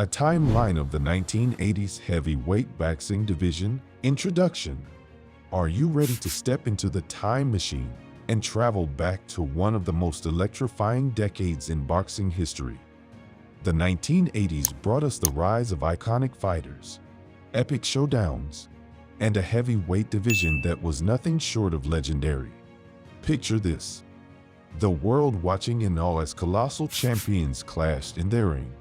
A timeline of the 1980s heavyweight boxing division. Introduction. Are you ready to step into the time machine and travel back to one of the most electrifying decades in boxing history? The 1980s brought us the rise of iconic fighters, epic showdowns, and a heavyweight division that was nothing short of legendary. Picture this: the world watching in awe as colossal champions clashed in their ring,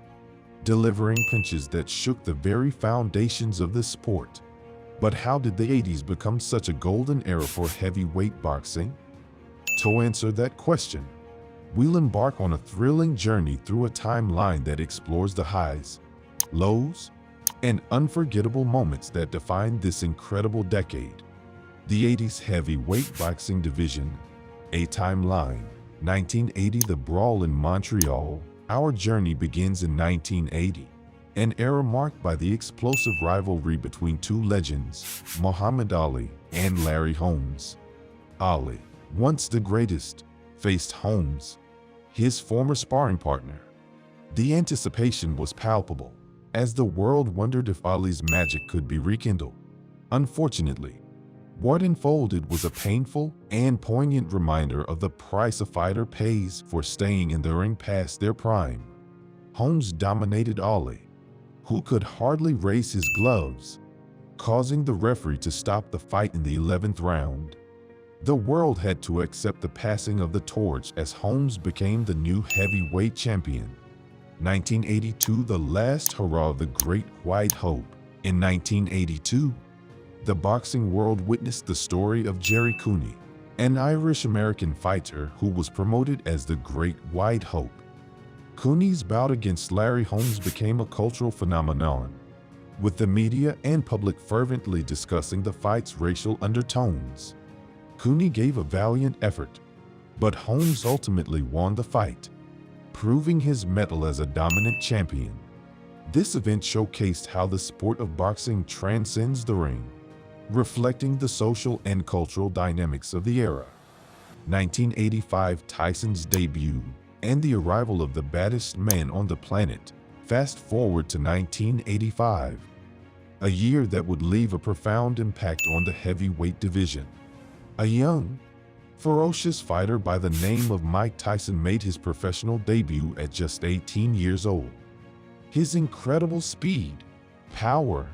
delivering punches that shook the very foundations of the sport. But how did the 80s become such a golden era for heavyweight boxing? To answer that question, we'll embark on a thrilling journey through a timeline that explores the highs, lows, and unforgettable moments that defined this incredible decade. The 80s heavyweight boxing division, a timeline. 1980, the brawl in Montreal. Our journey begins in 1980, an era marked by the explosive rivalry between two legends, Muhammad Ali and Larry Holmes. Ali, once the greatest, faced Holmes, his former sparring partner. The anticipation was palpable, as the world wondered if Ali's magic could be rekindled. Unfortunately, what unfolded was a painful and poignant reminder of the price a fighter pays for staying in the ring past their prime. Holmes dominated Ali, who could hardly raise his gloves, causing the referee to stop the fight in the 11th round. The world had to accept the passing of the torch as Holmes became the new heavyweight champion. 1982, the last hurrah of the Great White Hope. In 1982, the boxing world witnessed the story of Jerry Cooney, an Irish-American fighter who was promoted as the Great White Hope. Cooney's bout against Larry Holmes became a cultural phenomenon, with the media and public fervently discussing the fight's racial undertones. Cooney gave a valiant effort, but Holmes ultimately won the fight, proving his mettle as a dominant champion. This event showcased how the sport of boxing transcends the ring, reflecting the social and cultural dynamics of the era. 1985, Tyson's debut and the arrival of the baddest man on the planet. Fast forward to 1985, a year that would leave a profound impact on the heavyweight division. A young, ferocious fighter by the name of Mike Tyson made his professional debut at just 18 years old. His incredible speed, power,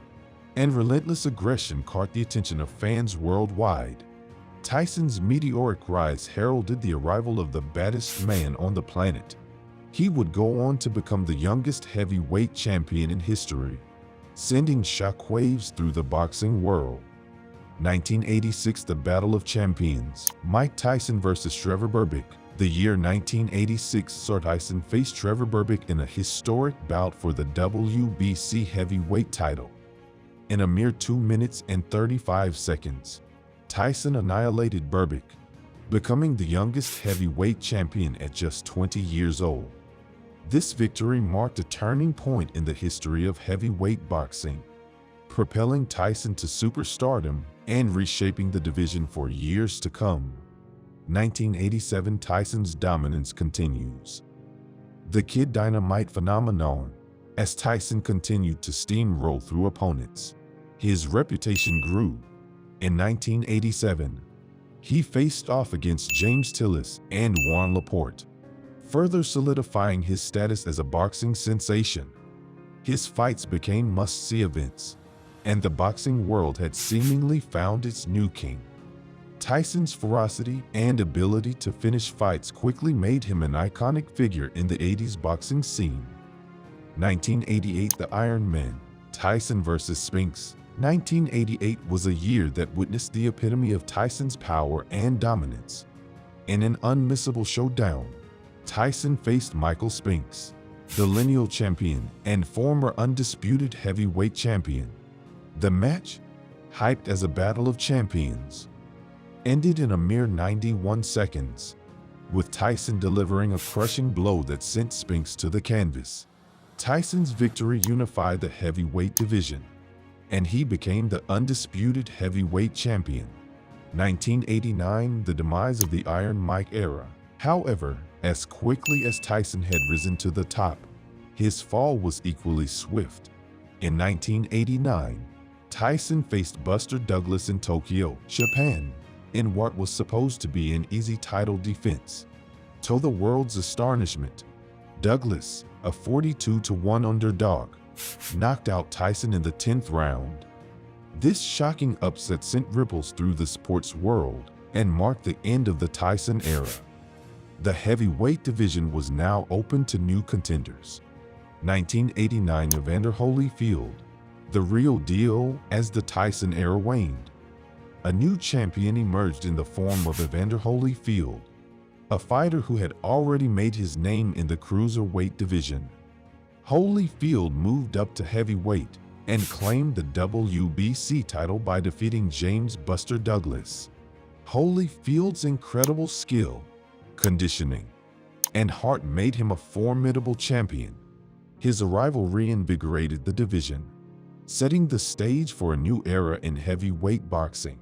and relentless aggression caught the attention of fans worldwide. Tyson's meteoric rise heralded the arrival of the baddest man on the planet. He would go on to become the youngest heavyweight champion in history, sending shockwaves through the boxing world. 1986, the Battle of Champions. Mike Tyson versus Trevor Berbick. The year 1986 saw Tyson face Trevor Berbick in a historic bout for the WBC heavyweight title. In a mere 2 minutes and 35 seconds, Tyson annihilated Berbick, becoming the youngest heavyweight champion at just 20 years old. This victory marked a turning point in the history of heavyweight boxing, propelling Tyson to superstardom and reshaping the division for years to come. 1987, Tyson's dominance continues. The Kid Dynamite phenomenon. As Tyson continued to steamroll through opponents, his reputation grew. In 1987, he faced off against James Tillis and Juan Laporte, further solidifying his status as a boxing sensation. His fights became must-see events, and the boxing world had seemingly found its new king. Tyson's ferocity and ability to finish fights quickly made him an iconic figure in the 80s boxing scene. 1988, the Iron Man. Tyson versus Spinks. 1988 was a year that witnessed the epitome of Tyson's power and dominance. In an unmissable showdown, Tyson faced Michael Spinks, the lineal champion and former undisputed heavyweight champion. The match, hyped as a battle of champions, ended in a mere 91 seconds, with Tyson delivering a crushing blow that sent Spinks to the canvas. Tyson's victory unified the heavyweight division, and he became the undisputed heavyweight champion. 1989, the demise of the Iron Mike era. However, as quickly as Tyson had risen to the top, His fall was equally swift. In 1989, Tyson faced Buster Douglas in Tokyo, Japan, in what was supposed to be an easy title defense. To the world's astonishment, Douglas, a 42-1 underdog, knocked out Tyson in the 10th round. This shocking upset sent ripples through the sports world and marked the end of the Tyson era. The heavyweight division was now open to new contenders. 1989 Evander Holyfield, the real deal. As the Tyson era waned, a new champion emerged in the form of Evander Holyfield, a fighter who had already made his name in the cruiserweight division. Holyfield moved up to heavyweight and claimed the WBC title by defeating James "Buster" Douglas. Holyfield's incredible skill, conditioning, and heart made him a formidable champion. His arrival reinvigorated the division, setting the stage for a new era in heavyweight boxing.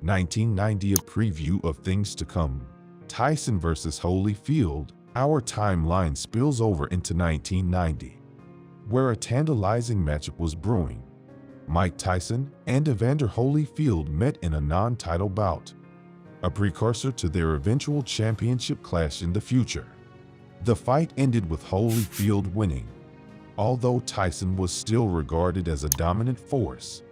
1990 A preview of things to come. Tyson versus Holyfield. Our timeline spills over into 1990, where a tantalizing matchup was brewing. Mike Tyson and Evander Holyfield met in a non-title bout, a precursor to their eventual championship clash in the future. The fight ended with Holyfield winning. Although Tyson was still regarded as a dominant force,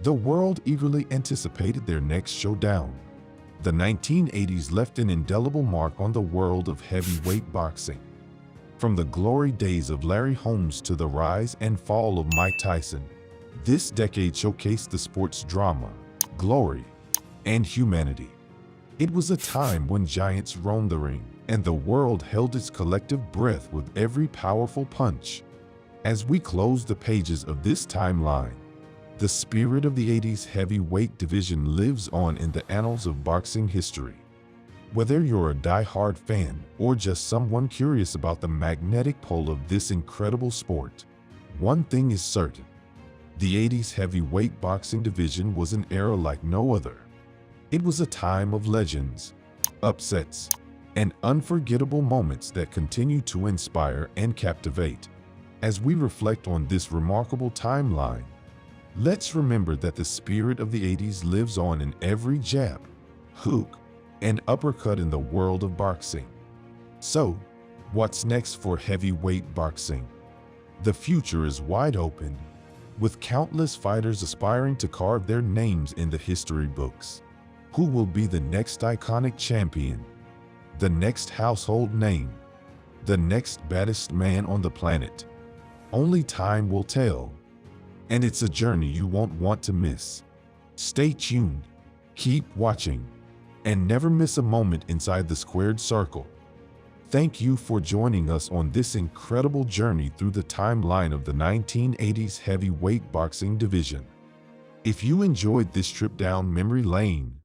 the world eagerly anticipated their next showdown. The 1980s left an indelible mark on the world of heavyweight boxing. From the glory days of Larry Holmes to the rise and fall of Mike Tyson, this decade showcased the sport's drama, glory, and humanity. It was a time when giants roamed the ring, and the world held its collective breath with every powerful punch. As we close the pages of this timeline, the spirit of the 80s heavyweight division lives on in the annals of boxing history. Whether you're a die-hard fan or just someone curious about the magnetic pull of this incredible sport, one thing is certain: the 80s heavyweight boxing division was an era like no other. It was a time of legends, upsets, and unforgettable moments that continue to inspire and captivate. As we reflect on this remarkable timeline, let's remember that the spirit of the 80s lives on in every jab, hook, and uppercut in the world of boxing. So, what's next for heavyweight boxing? The future is wide open, with countless fighters aspiring to carve their names in the history books. Who will be the next iconic champion? The next household name? The next baddest man on the planet? Only time will tell. And it's a journey you won't want to miss. Stay tuned, keep watching, and never miss a moment inside the squared circle. Thank you for joining us on this incredible journey through the timeline of the 1980s heavyweight boxing division. If you enjoyed this trip down memory lane,